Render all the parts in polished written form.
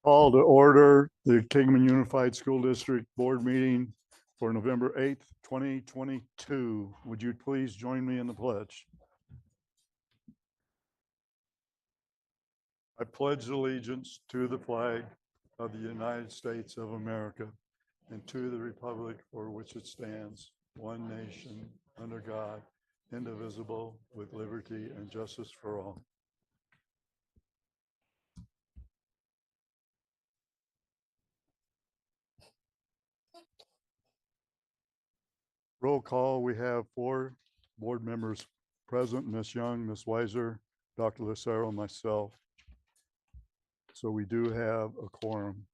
Call to order the Kingman Unified School District Board meeting for November 8th, 2022. Would you please join me in the pledge? I pledge allegiance to the flag of the United States of America and to the republic for which it stands, one nation, under God, indivisible, with liberty and justice for all. Roll call, we have 4 board members present, Ms. Young, Ms. Weiser, Dr. Lucero, and myself. So we do have a quorum.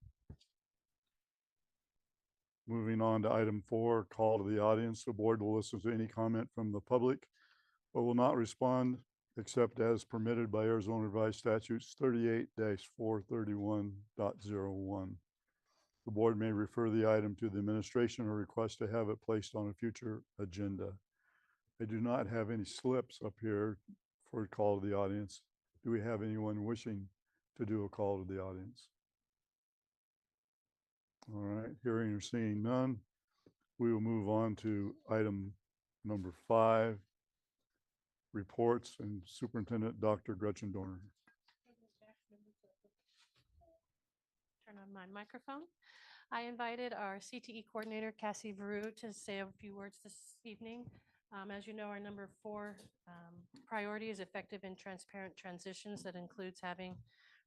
Moving on to item 4, call to the audience. The board will listen to any comment from the public, but will not respond except as permitted by Arizona Revised Statutes 38-431.01. The board may refer the item to the administration or request to have it placed on a future agenda. I do not have any slips up here for a call to the audience. Do we have anyone wishing to do a call to the audience? All right, hearing or seeing none, we will move on to item number 5, reports, and Superintendent Dr. Gretchen Dorner. Turn on my microphone. I invited our CTE coordinator, Cassie Veru, to say a few words this evening. As you know, our number 4 priority is effective and transparent transitions. That includes having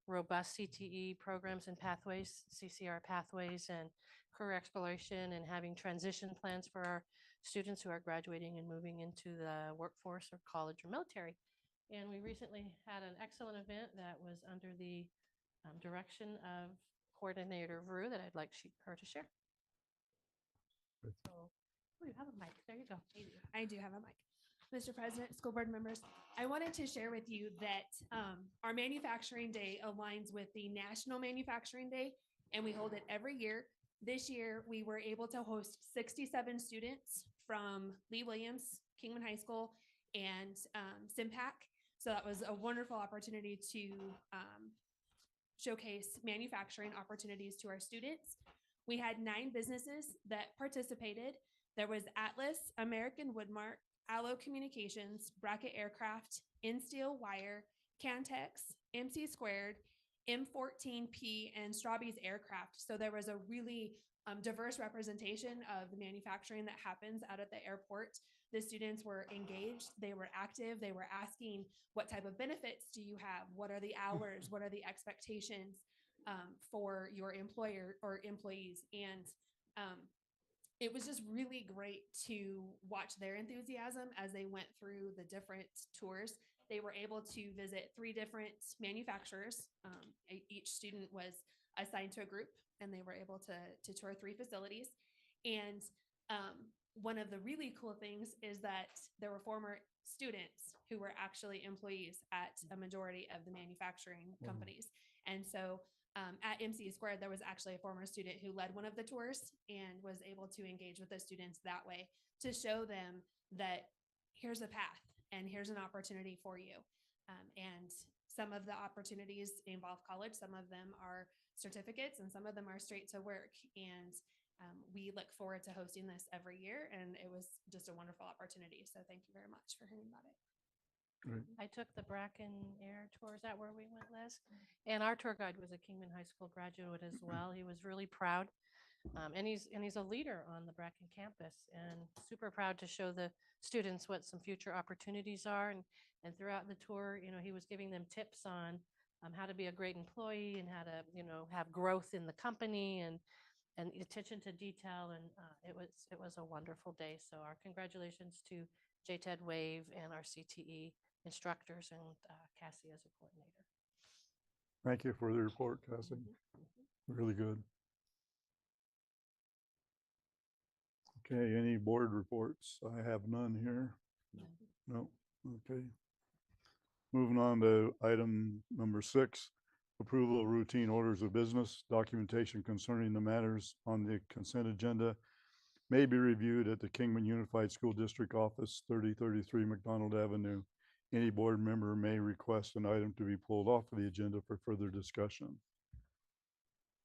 robust CTE programs and pathways, CCR pathways, and career exploration, and having transition plans for our students who are graduating and moving into the workforce or college or military. And we recently had an excellent event that was under the direction of Coordinator Veru that I'd like her to share. So, oh, you have a mic. There you go. I do have a mic. Mr. President, school board members, I wanted to share with you that our Manufacturing Day aligns with the National Manufacturing Day, and we hold it every year. This year, we were able to host 67 students from Lee Williams, Kingman High School, and SIMPAC. So that was a wonderful opportunity to showcase manufacturing opportunities to our students. We had 9 businesses that participated. There was Atlas, American Woodmark, Allo Communications, Bracket Aircraft, InSteel Wire, Cantex, MC Squared, M14P, and Strawbees Aircraft. So there was a really diverse representation of the manufacturing that happens out at the airport. The students were engaged, they were active, they were asking, what type of benefits do you have? What are the hours? What are the expectations for your employer or employees? And it was just really great to watch their enthusiasm as they went through the different tours. They were able to visit 3 different manufacturers. Each student was assigned to a group, and they were able to tour 3 facilities. And one of the really cool things is that there were former students who were actually employees at a majority of the manufacturing companies. And so at MC Squared, there was actually a former student who led one of the tours and was able to engage with the students that way to show them that here's a path and here's an opportunity for you. And some of the opportunities involve college. Some of them are certificates and some of them are straight to work. And we look forward to hosting this every year. And it was just a wonderful opportunity. So thank you very much for hearing about it. Great. I took the Bracken Air tour. Is that where we went, Liz? And our tour guide was a Kingman High School graduate as well. He was really proud. And he's a leader on the Bracken campus, and super proud to show the students what some future opportunities are. And throughout the tour, you know, he was giving them tips on how to be a great employee and how to, you know, have growth in the company and attention to detail. And it was a wonderful day. So our congratulations to JTED Wave and our CTE instructors and Cassie as a coordinator. Thank you for the report, Cassie. Really good. Okay, any board reports? I have none here. No. Okay. Moving on to item number 6, approval of routine orders of business. Documentation concerning the matters on the consent agenda may be reviewed at the Kingman Unified School District Office, 3033 McDonald Avenue. Any board member may request an item to be pulled off of the agenda for further discussion.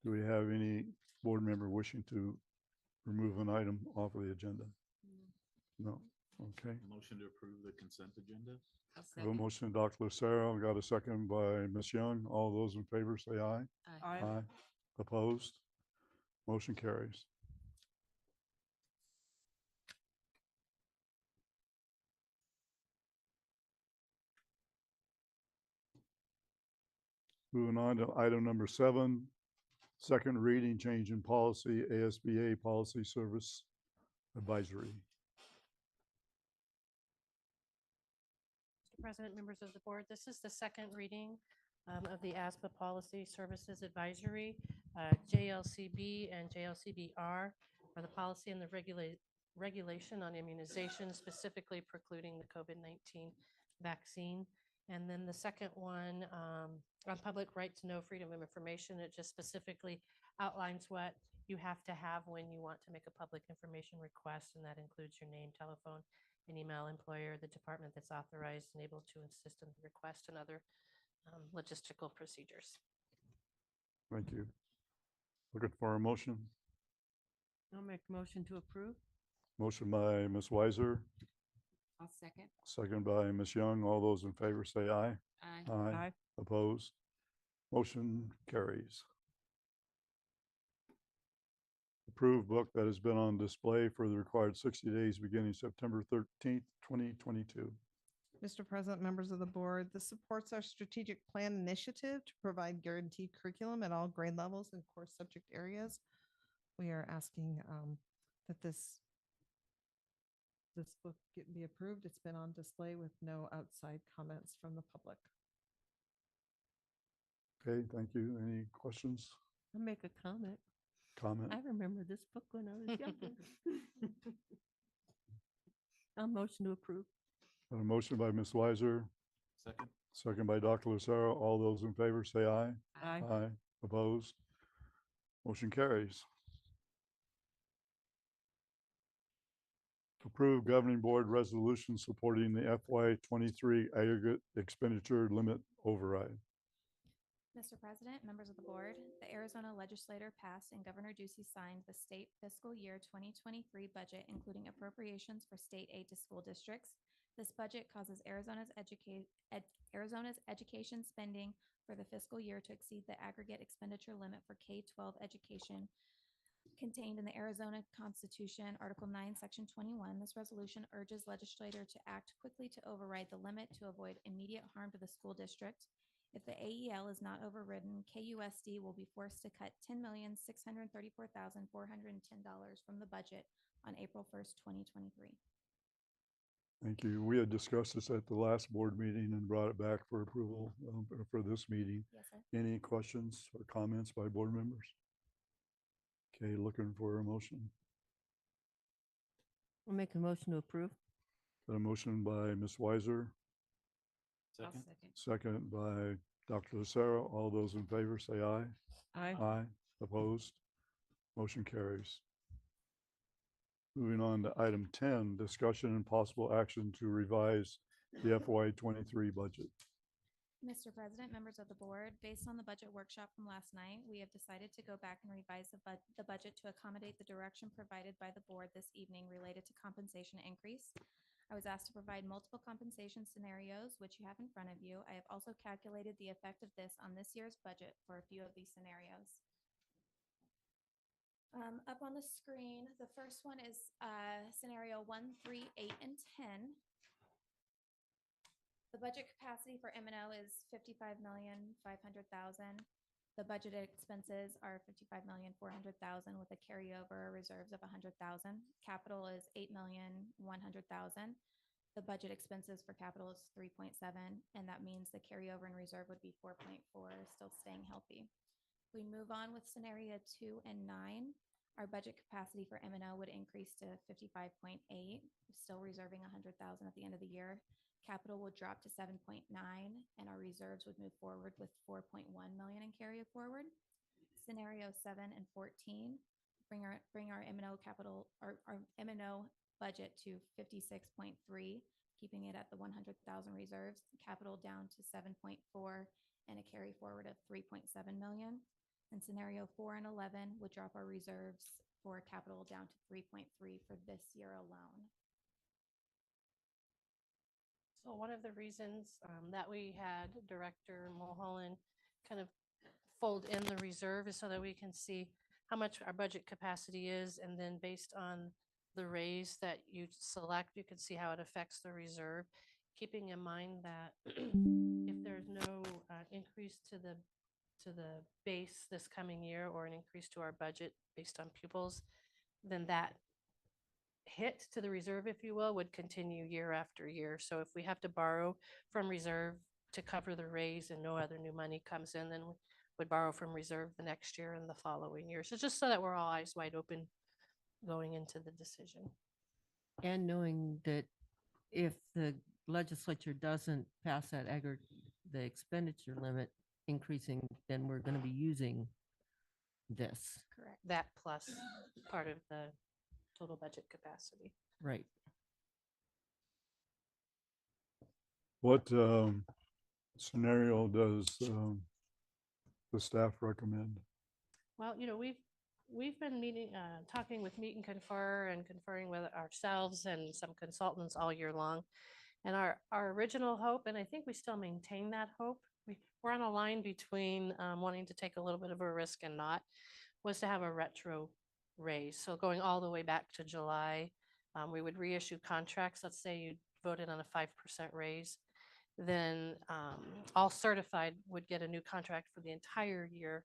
Do we have any board member wishing to remove an item off of the agenda? No. Okay. Motion to approve the consent agenda? I'll I have a second. motion, Dr. Lucero, got a second by Ms. Young. All those in favor say aye. Aye. Opposed? Motion carries. Moving on to item number 7, second reading change in policy, ASBA policy service advisory. Mr. President, members of the board, this is the second reading of the ASPA Policy Services Advisory. JLCB and JLCBR are the policy and the regulation on immunization, specifically precluding the COVID-19 vaccine. And then the second one on public right to know, freedom of information, it just specifically outlines what you have to have when you want to make a public information request, and that includes your name, telephone, and email, employer, the department that's authorized and able to assist in the request, and other logistical procedures. Thank you. Looking for a motion. I'll make a motion to approve. Motion by Ms. Weiser, I'll second. second by Ms. Young. All those in favor say aye. Aye. Opposed? Motion carries. Approved book that has been on display for the required 60 days beginning September 13th, 2022. Mr. President, members of the board, this supports our strategic plan initiative to provide guaranteed curriculum at all grade levels and core subject areas. We are asking that this book be approved. It's been on display with no outside comments from the public. Okay, thank you. Any questions, I'll make a comment. comment? I remember this book when I was younger. I'll motion to approve. Got a motion by Ms. Weiser, Second? second by Dr. Lucero. All those in favor say aye. Aye. Aye. Opposed? Motion carries. Approve governing board resolution supporting the FY23 aggregate expenditure limit override. Mr. President, members of the board, the Arizona legislature passed and Governor Ducey signed the state fiscal year 2023 budget, including appropriations for state aid to school districts. This budget causes Arizona's education spending for the fiscal year to exceed the aggregate expenditure limit for K-12 education contained in the Arizona Constitution, Article 9, Section 21. This resolution urges legislature to act quickly to override the limit to avoid immediate harm to the school district. If the AEL is not overridden, KUSD will be forced to cut $10,634,410 from the budget on April 1st, 2023. Thank you. We had discussed this at the last board meeting and brought it back for approval for this meeting. Yes, sir. Any questions or comments by board members? Okay, looking for a motion. I'll make a motion to approve. Got a motion by Ms. Weiser, I'll Second? second. second by Dr. Lucero. All those in favor say aye. Aye. Aye. Opposed? Motion carries. Moving on to item 10, discussion and possible action to revise the FY23 budget. Mr. President, members of the board, based on the budget workshop from last night, we have decided to go back and revise the budget to accommodate the direction provided by the board this evening related to compensation increase. I was asked to provide multiple compensation scenarios, which you have in front of you. I have also calculated the effect of this on this year's budget for a few of these scenarios. Up on the screen, the first one is scenario 1, 3, 8, and 10. The budget capacity for M&O is $55,500,000. The budgeted expenses are $55,400,000 with a carryover reserves of $100,000. Capital is $8,100,000. The budget expenses for capital is 3.7, and that means the carryover and reserve would be 4.4, still staying healthy. If we move on with scenario 2 and 9, our budget capacity for M&O would increase to 55.8, still reserving $100,000 at the end of the year. Capital would drop to 7.9, and our reserves would move forward with 4.1 million in carry forward. Scenario 7 and 14 bring our M&O capital, our M&O budget to 56.3, keeping it at the 100,000 reserves. Capital down to 7.4, and a carry forward of 3.7 million. And scenario 4 and 11 would drop our reserves for capital down to 3.3 for this year alone. So one of the reasons that we had Director Mulholland kind of fold in the reserve is so that we can see how much our budget capacity is, and then based on the raise that you select, you can see how it affects the reserve, keeping in mind that if there's no increase to the base this coming year, or an increase to our budget based on pupils, then that hit to the reserve, if you will, would continue year after year. So if we have to borrow from reserve to cover the raise and no other new money comes in, then we would borrow from reserve the next year and the following year. So just so that we're all eyes wide open going into the decision. And knowing that if the legislature doesn't pass that the expenditure limit increasing, then we're going to be using this. Correct. That plus part of the total budget capacity. Right. What scenario does the staff recommend? Well, we've been meeting, talking with Meet and Confer and conferring with ourselves and some consultants all year long. And our original hope, and I think we still maintain that hope, we're on a line between wanting to take a little bit of a risk and not, was to have a retro raise. So going all the way back to July, we would reissue contracts. Let's say you voted on a 5% raise, then all certified would get a new contract for the entire year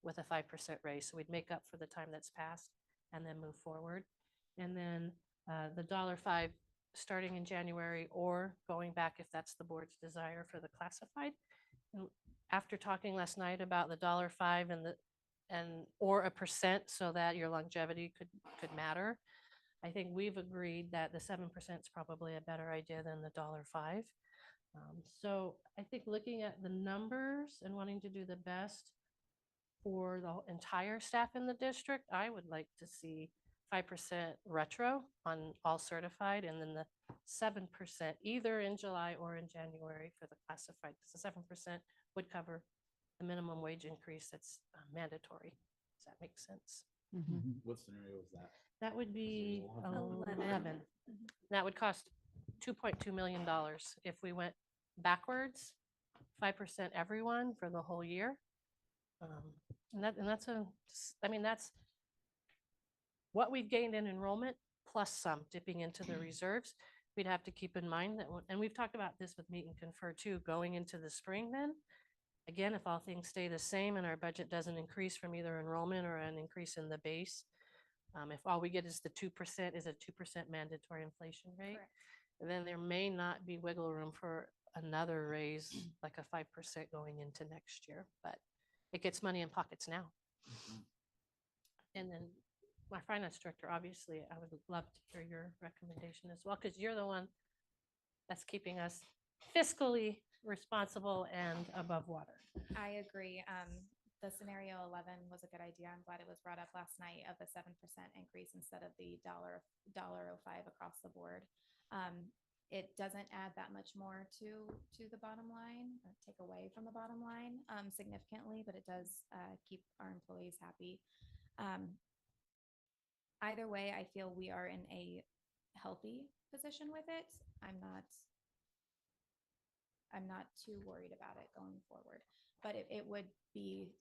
with a 5% raise. So we'd make up for the time that's passed and then move forward. And then the $5 starting in January, or going back if that's the board's desire for the classified. And after talking last night about the $5 or a percent, so that your longevity could matter, I think we've agreed that the 7% is probably a better idea than the $5. So I think looking at the numbers and wanting to do the best for the entire staff in the district, I would like to see 5% retro on all certified, and then the 7% either in July or in January for the classified, because the 7% would cover the minimum wage increase that's mandatory. Does that make sense? What scenario is that? That would be 11. 11. That would cost $2.2 million if we went backwards, 5% everyone for the whole year. That's what we've gained in enrollment plus some dipping into the reserves. We'd have to keep in mind that, and we've talked about this with Meet and Confer too, going into the spring then. Again, if all things stay the same and our budget doesn't increase from either enrollment or an increase in the base, if all we get is the 2%, is a 2% mandatory inflation rate, Correct. then there may not be wiggle room for another raise, like a 5% going into next year, but it gets money in pockets now. And then my finance director, obviously, I would love to hear your recommendation as well, because you're the one that's keeping us fiscally responsible and above water. I agree. The scenario 11 was a good idea. I'm glad it was brought up last night, of a 7% increase instead of the $1.05 across the board. It doesn't add that much more to the bottom line, or take away from the bottom line significantly, but it does keep our employees happy. Either way, I feel we are in a healthy position with it. I'm not too worried about it going forward, but it would be,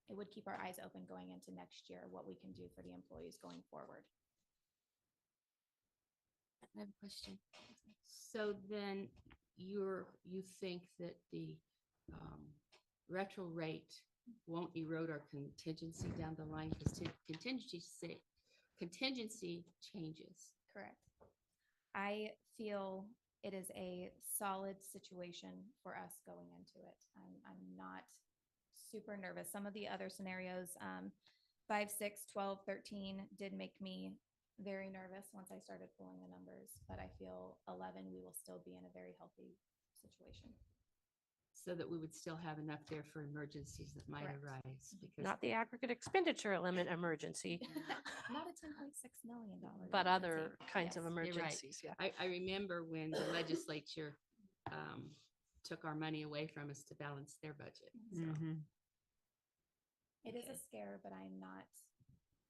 it would keep our eyes open going into next year, what we can do for the employees going forward. I have a question. So then you think that the retro rate won't erode our contingency down the line, because contingency changes. Correct. I feel it is a solid situation for us going into it. I'm not super nervous. Some of the other scenarios, 5, 6, 12, 13 did make me very nervous once I started pulling the numbers, but I feel 11, we will still be in a very healthy situation. So that we would still have enough there for emergencies that might Correct. arise. Because Not the aggregate expenditure limit emergency, Not a $10.6 million. but other kinds of Yes. emergencies. Yeah. I remember when the legislature took our money away from us to balance their budget. So. It is a Okay. scare, but I'm not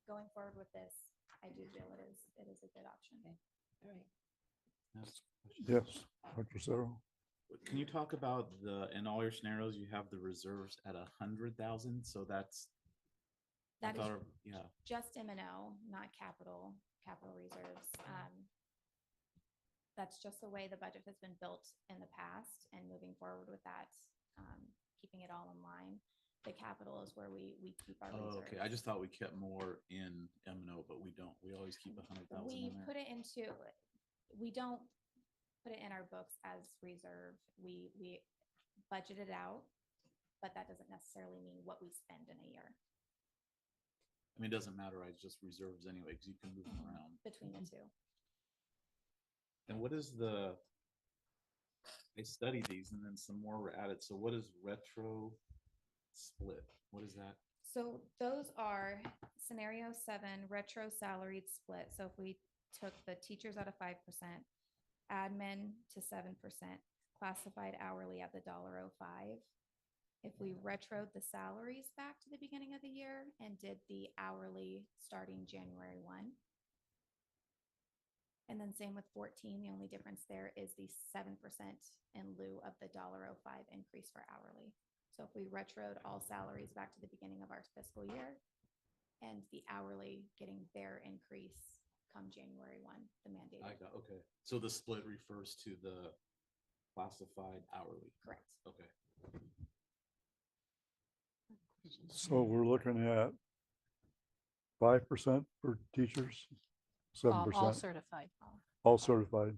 going forward with this. I do feel it is a good option. Okay. All right. Yes, Dr. Sarah. Can you talk about in all your scenarios, you have the reserves at 100,000, so that's. I That is thought, yeah, just M&O, not capital reserves. That's just the way the budget has been built in the past, and moving forward with that, keeping it all in line. The capital is where we keep our oh, reserves. okay, I just thought we kept more in M&O, but we don't, we always keep 100,000 We in there. put it into, we don't put it in our books as reserve. We budget it out, but that doesn't necessarily mean what we spend in a year I mean, it doesn't matter, I just reserves anyway, because you can move them around. between the two. And what is I studied these and then some more were added, so what is retro split? What is that? So those are scenario 7, retro salaried split. So if we took the teachers out of 5%, admin to 7%, classified hourly at the $1.05. If we retroed the salaries back to the beginning of the year and did the hourly starting January 1. And then same with 14, the only difference there is the 7% in lieu of the $1.05 increase for hourly. So if we retroed all salaries back to the beginning of our fiscal year and the hourly getting their increase come January 1, the mandated. I got, okay, so the split refers to the classified hourly, Correct. okay. So we're looking at 5% for teachers, 7%. All certified. All certified.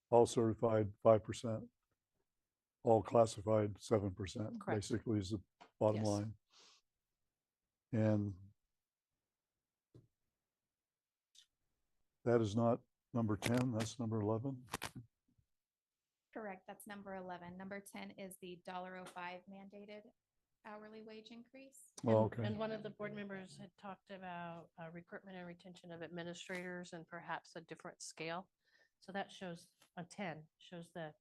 All certified, 5%. All classified, 7%, Correct. basically is the bottom Yes. line. And that is not number 10, that's number 11. Correct. That's number 11. Number 10 is the $1.05 mandated hourly wage increase. Oh, okay. And one of the board members had talked about recruitment and retention of administrators and perhaps a different scale. So that shows a 10, shows the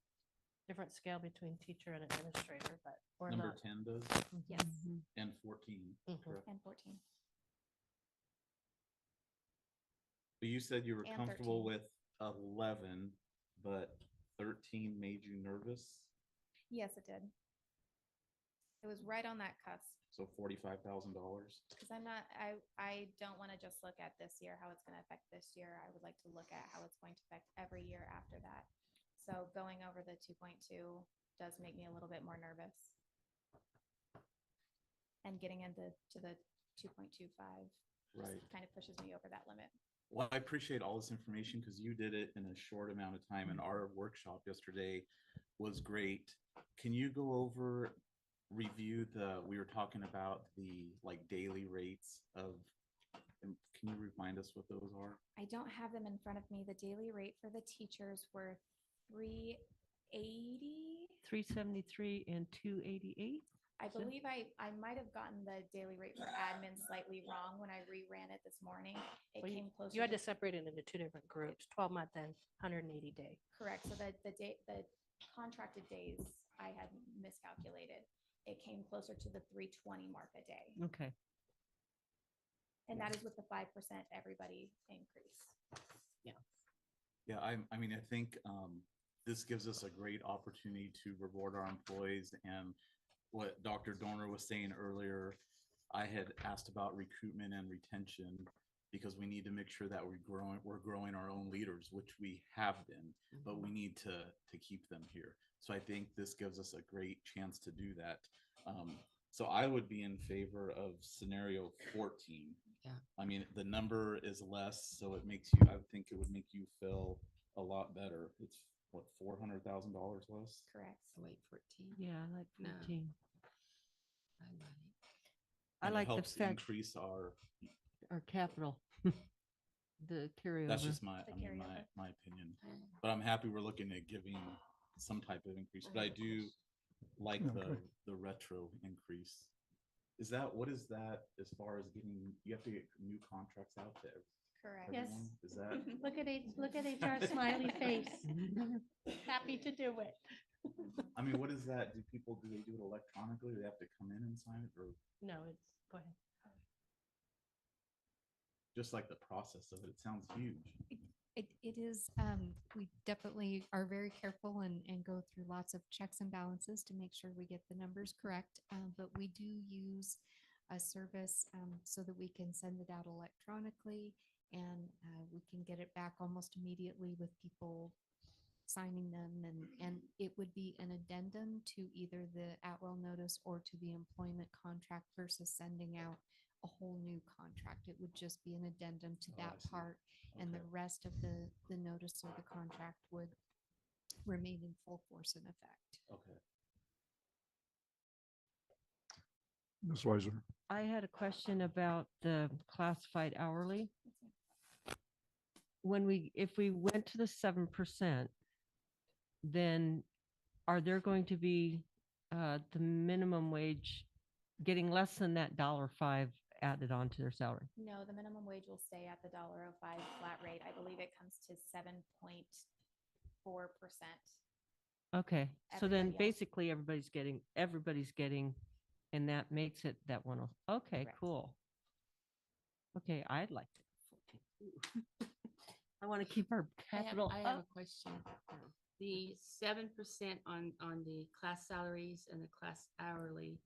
different scale between teacher and administrator, but we're Number not. 10 does, Yes, and 14, Mhm. correct? and 14. But you said you were And comfortable 13. with 11, but 13 made you nervous, Yes, it did. It was right on that cusp. so $45,000. Because I don't want to just look at this year, how it's going to affect this year. I would like to look at how it's going to affect every year after that. So going over the 2.2 does make me a little bit more nervous. And getting into the 2.25 Right. kind of pushes me over that limit. Well, I appreciate all this information because you did it in a short amount of time, and our workshop yesterday was great. Can you go over, review we were talking about the like daily rates of, and can you remind us what those are? I don't have them in front of me. The daily rate for the teachers were $380. 373 and 288. I believe I might have gotten the daily rate for admin slightly wrong when I reran it this morning. It Well, came closer. You had to- to separate it into two different groups, 12-month and 180 day. Correct. So the contracted days I had miscalculated. It came closer to the 320 mark a day. Okay. And that is with the 5% everybody increase. Yeah, I mean, I think this gives us a great opportunity to reward our employees, and what Dr. Dorner was saying earlier, I had asked about recruitment and retention because we need to make sure that we're growing our own leaders, which we have been, but we need to keep them here. So I think this gives us a great chance to do that. So I would be in favor of scenario 14. Yeah. I mean, the number is less, so it makes you, I would think it would make you feel a lot better. It's what, $400,000 less? Correct. Oh, wait, 14. Yeah, I like No. 14. I like it. I And it like the helps fact increase our, capital, the carryover. that's just my, The I mean, carryover. my opinion. But I'm happy we're looking at giving some type of increase, but I do like Okay. the retro increase. What is that as far as getting, you have to get new contracts out to Correct. Yes. everyone? Is that? Look at HR smiley face. Happy to do it. I mean, what is that? Do they do it electronically? Do they have to come in and sign it, or? No, it's Go ahead. Just like the process of it, it sounds huge. It is, we definitely are very careful and go through lots of checks and balances to make sure we get the numbers correct. But we do use a service so that we can send it out electronically and we can get it back almost immediately with people signing them. And it would be an addendum to either the Atwell notice or to the employment contract versus sending out a whole new contract. It would just be an addendum to Oh, I that see. part. And the Okay. rest of the notice or the contract would remain in full force and effect. Okay. Ms. Weiser. I had a question about the classified hourly. If we went to the 7%, then are there going to be the minimum wage getting less than that $1.05 added onto their salary? No, the minimum wage will stay at the $1.05 flat rate. I believe it comes to 7.4%. Okay, so then Everybody else. basically everybody's getting, and that makes it that one. Okay, Correct. cool. Okay, I'd like to. I want to keep our capital I have up. a question. The 7% on the class salaries and the class hourly,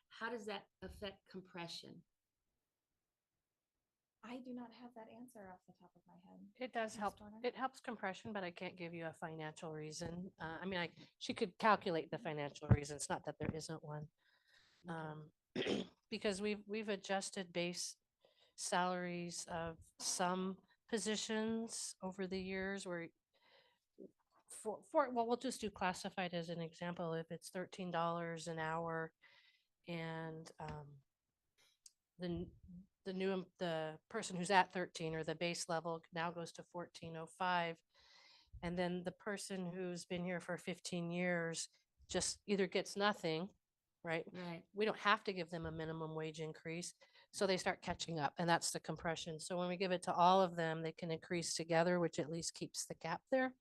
how does that affect compression? I do not have that answer off the top of my head. It does Ms. help. Dorner? It helps compression, but I can't give you a financial reason. I mean, she could calculate the financial reason. It's not that there isn't one. Because we've adjusted base salaries of some positions over the years where well, we'll just do classified as an example. If it's $13 an hour and the person who's at 13 or the base level now goes to 14.05, and then the person who's been here for 15 years just either gets nothing, right? Right. We don't have to give them a minimum wage increase, so they start catching up, and that's the compression. So when we give it to all of them, they can increase together, which at least keeps the gap there.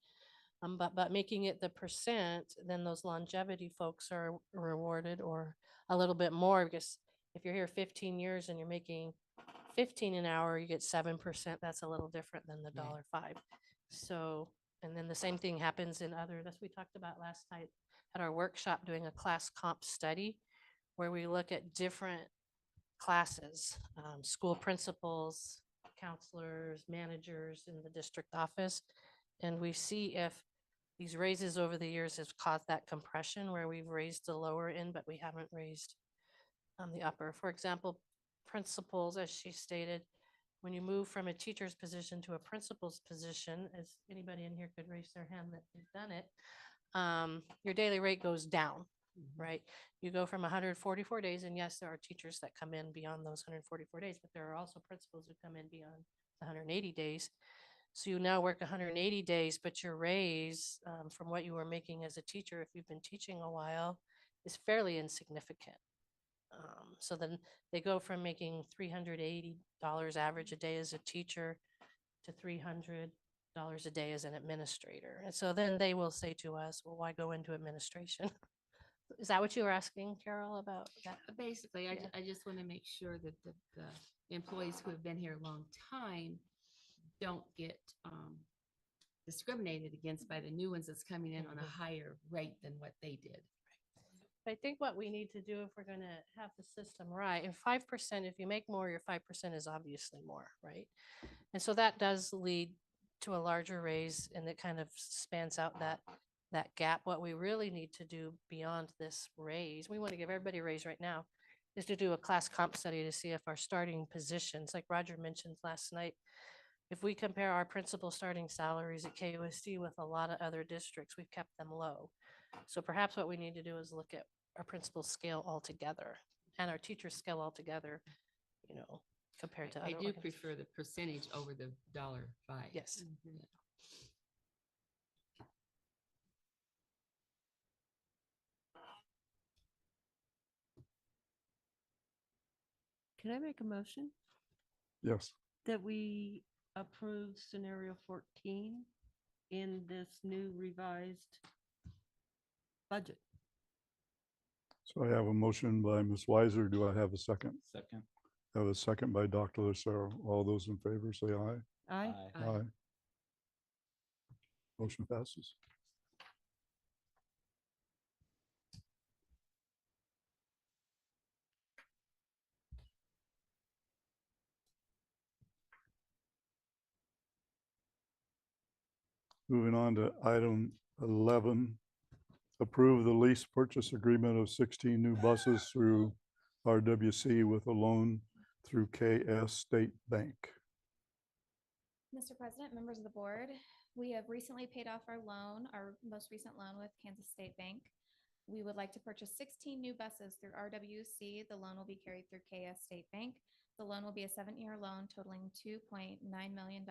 But making it the percent, then those longevity folks are rewarded or a little bit more, because if you're here 15 years and you're making 15 an hour, you get 7%. That's a little different than the Right. $1.05. So, and then the same thing happens in other, that's we talked about last night at our workshop, doing a class comp study where we look at different classes, school principals, counselors, managers in the district office. And we see if these raises over the years have caused that compression where we've raised the lower end, but we haven't raised the upper. For example, principals, as she stated, when you move from a teacher's position to a principal's position, as anybody in here could raise their hand that has done it, your daily rate goes down, right? You go from 144 days, and yes, there are teachers that come in beyond those 144 days, but there are also principals who come in beyond the 180 days. So you now work 180 days, but your raise from what you were making as a teacher, if you've been teaching a while, is fairly insignificant. So then they go from making $380 average a day as a teacher to $300 a day as an administrator. And so then they will say to us, well, why go into administration? Is that what you were asking, Carol, about that? Basically, Yeah. I just want to make sure that the employees who have been here a long time don't get discriminated against by the new ones that's coming in on a higher rate than what they did. I think what we need to do if we're gonna have the system right, and 5%, if you make more, your 5% is obviously more, right? And so that does lead to a larger raise, and it kind of spans out that gap. What we really need to do beyond this raise, we want to give everybody a raise right now, is to do a class comp study to see if our starting positions, like Roger mentioned last night, if we compare our principal starting salaries at KUSD with a lot of other districts, we've kept them low. So perhaps what we need to do is look at our principal scale altogether and our teacher scale altogether, compared to other. I do organizations. prefer the percentage over the $1.05. Yes. Yeah. Can I make a motion Yes. that we approve scenario 14 in this new revised budget? So I have a motion by Ms. Weiser. Do I have a second? Second. Have a second by Dr. Lucero. All those in favor say aye. Aye. Aye. Motion passes. Moving on to item 11, approve the lease purchase agreement of 16 new buses through RWC with a loan through KS State Bank. Mr. President, members of the board, we have recently paid off our loan, our most recent loan with Kansas State Bank. We would like to purchase 16 new buses through RWC. The loan will be carried through KS State Bank. The loan will be a 7-year loan totaling $2.9 million.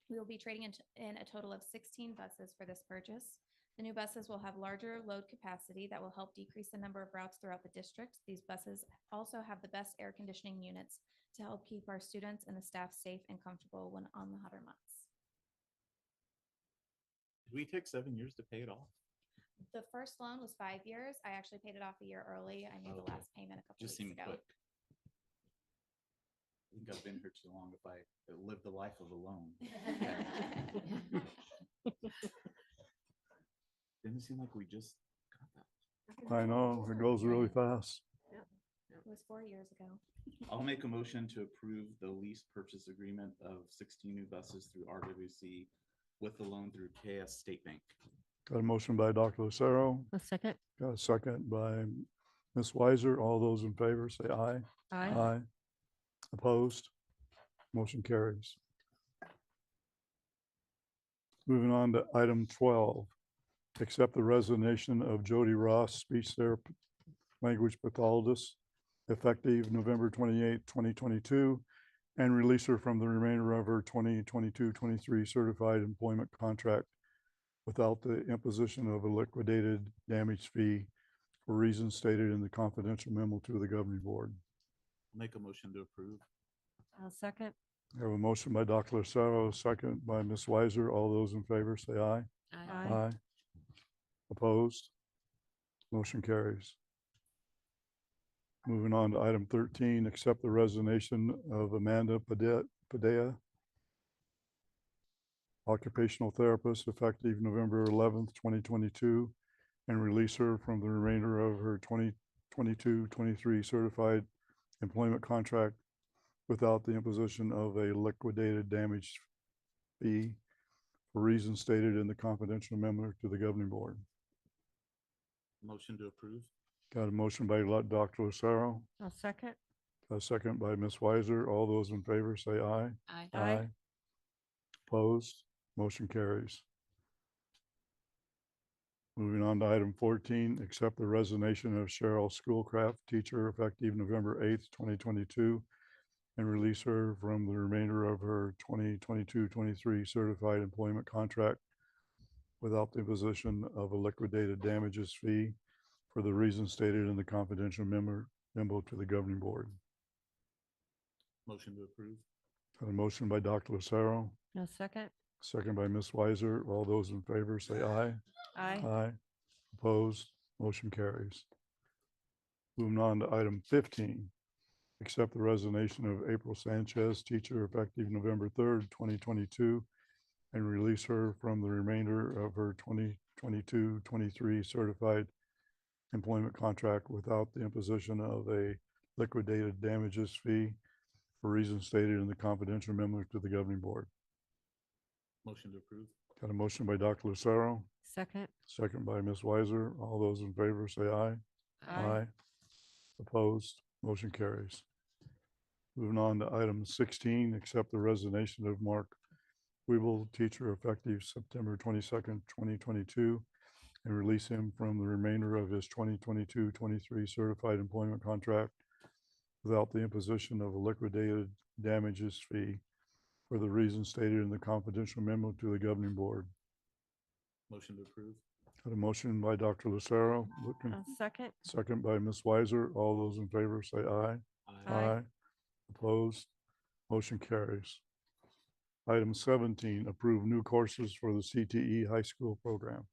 We will be trading in a total of 16 buses for this purchase. The new buses will have larger load capacity that will help decrease the number of routes throughout the district. These buses also have the best air conditioning units to help keep our students and the staff safe and comfortable when on the hotter months. Did we take 7 years to pay it off? The first loan was 5 years. I actually paid it off a year early. I made the Okay. last payment a couple Just weeks seemed ago. quick. I think I've been here too long if I lived the life of a loan. Didn't it seem like we just got that? I know, it goes really fast. It was 4 years ago. I'll make a motion to approve the lease purchase agreement of 16 new buses through RWC with the loan through KS State Bank. Got a motion by Dr. Lucero, A second. got a second by Ms. Weiser. All those in favor say aye. Aye. Opposed? Motion carries. Moving on to item 12, accept the resignation of Jody Ross, speech therapy, language pathologist, effective November 28, 2022, and release her from the remainder of her 2022-23 certified employment contract without the imposition of a liquidated damage fee for reasons stated in the confidential memo to the governing board. Make a motion to approve. A second. I have a motion by Dr. Lucero, a second by Ms. Weiser. All those in favor say aye. Aye. Opposed? Motion carries. Moving on to item 13, accept the resignation of Amanda Padilla, occupational therapist, effective November 11th, 2022, and release her from the remainder of her 2022-23 certified employment contract without the imposition of a liquidated damage fee for reasons stated in the confidential memo to the governing board. Motion to approve. Got a motion by Dr. Lucero, A second. a second by Ms. Weiser. All those in favor say aye. Aye. Opposed? Motion carries. Moving on to item 14, accept the resignation of Cheryl Schoolcraft, teacher, effective November 8th, 2022, and release her from the remainder of her 2022-23 certified employment contract without the imposition of a liquidated damages fee for the reasons stated in the confidential memo to the governing board. Motion to approve. Got a motion by Dr. Lucero, A second. second by Ms. Weiser. All those in favor say aye. Aye. Opposed? Motion carries. Moving on to item 15, accept the resignation of April Sanchez, teacher, effective November 3rd, 2022, and release her from the remainder of her 2022-23 certified employment contract without the imposition of a liquidated damages fee for reasons stated in the confidential memo to the governing board. Motion to approve. Got a motion by Dr. Lucero, Second. second by Ms. Weiser. All those in favor say aye. Opposed? Motion carries. Moving on to item 16, accept the resignation of Mark Weeble, teacher, effective September 22nd, 2022, and release him from the remainder of his 2022-23 certified employment contract without the imposition of a liquidated damages fee for the reasons stated in the confidential memo to the governing board. Motion to approve. Got a motion by Dr. Lucero, A second. second by Ms. Weiser. All those in favor say aye. Aye. Opposed? Motion carries. Item 17, approve new courses for the CTE high school program.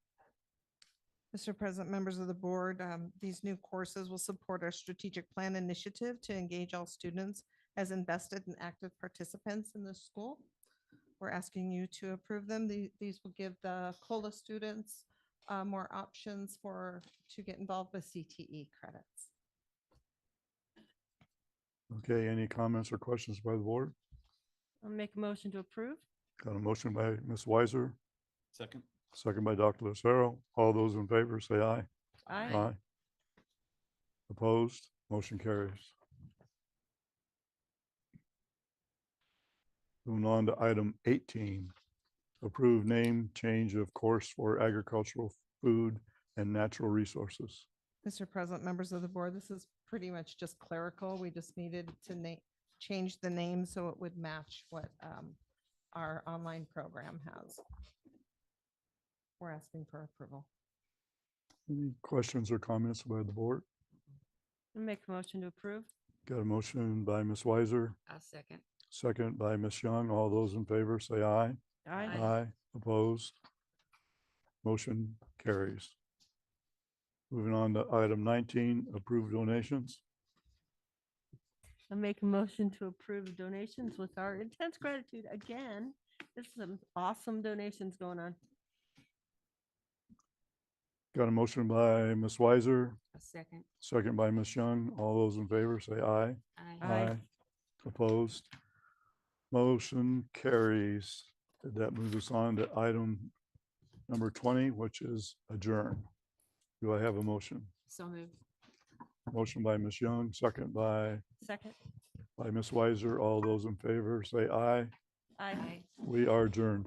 Mr. President, members of the board, these new courses will support our strategic plan initiative to engage all students as invested and active participants in the school. We're asking you to approve them. These will give the COLA students more options to get involved with CTE credits. Okay, any comments or questions by the board? I'll make a motion to approve. Got a motion by Ms. Weiser, Second. second by Dr. Lucero. All those in favor say aye. Aye. Opposed? Motion carries. Moving on to item 18, approve name change of course for agricultural, food, and natural resources. Mr. President, members of the board, this is pretty much just clerical. We just needed to change the name so it would match what our online program has. We're asking for approval. Any questions or comments by the board? I'll make a motion to approve. Got a motion by Ms. Weiser, I'll second. second by Ms. Young. All those in favor say aye. Aye. Opposed? Motion carries. Moving on to item 19, approve donations. I'll make a motion to approve donations with our intense gratitude again. There's some awesome donations going on. Got a motion by Ms. Weiser, A second. second by Ms. Young. All those in favor say aye. Aye. Opposed? Motion carries. That moves us on to item number 20, which is adjourn. Do I have a motion? So moved. Motion by Ms. Young, second by Second. Ms. Weiser. All those in favor say aye. Aye. We are adjourned.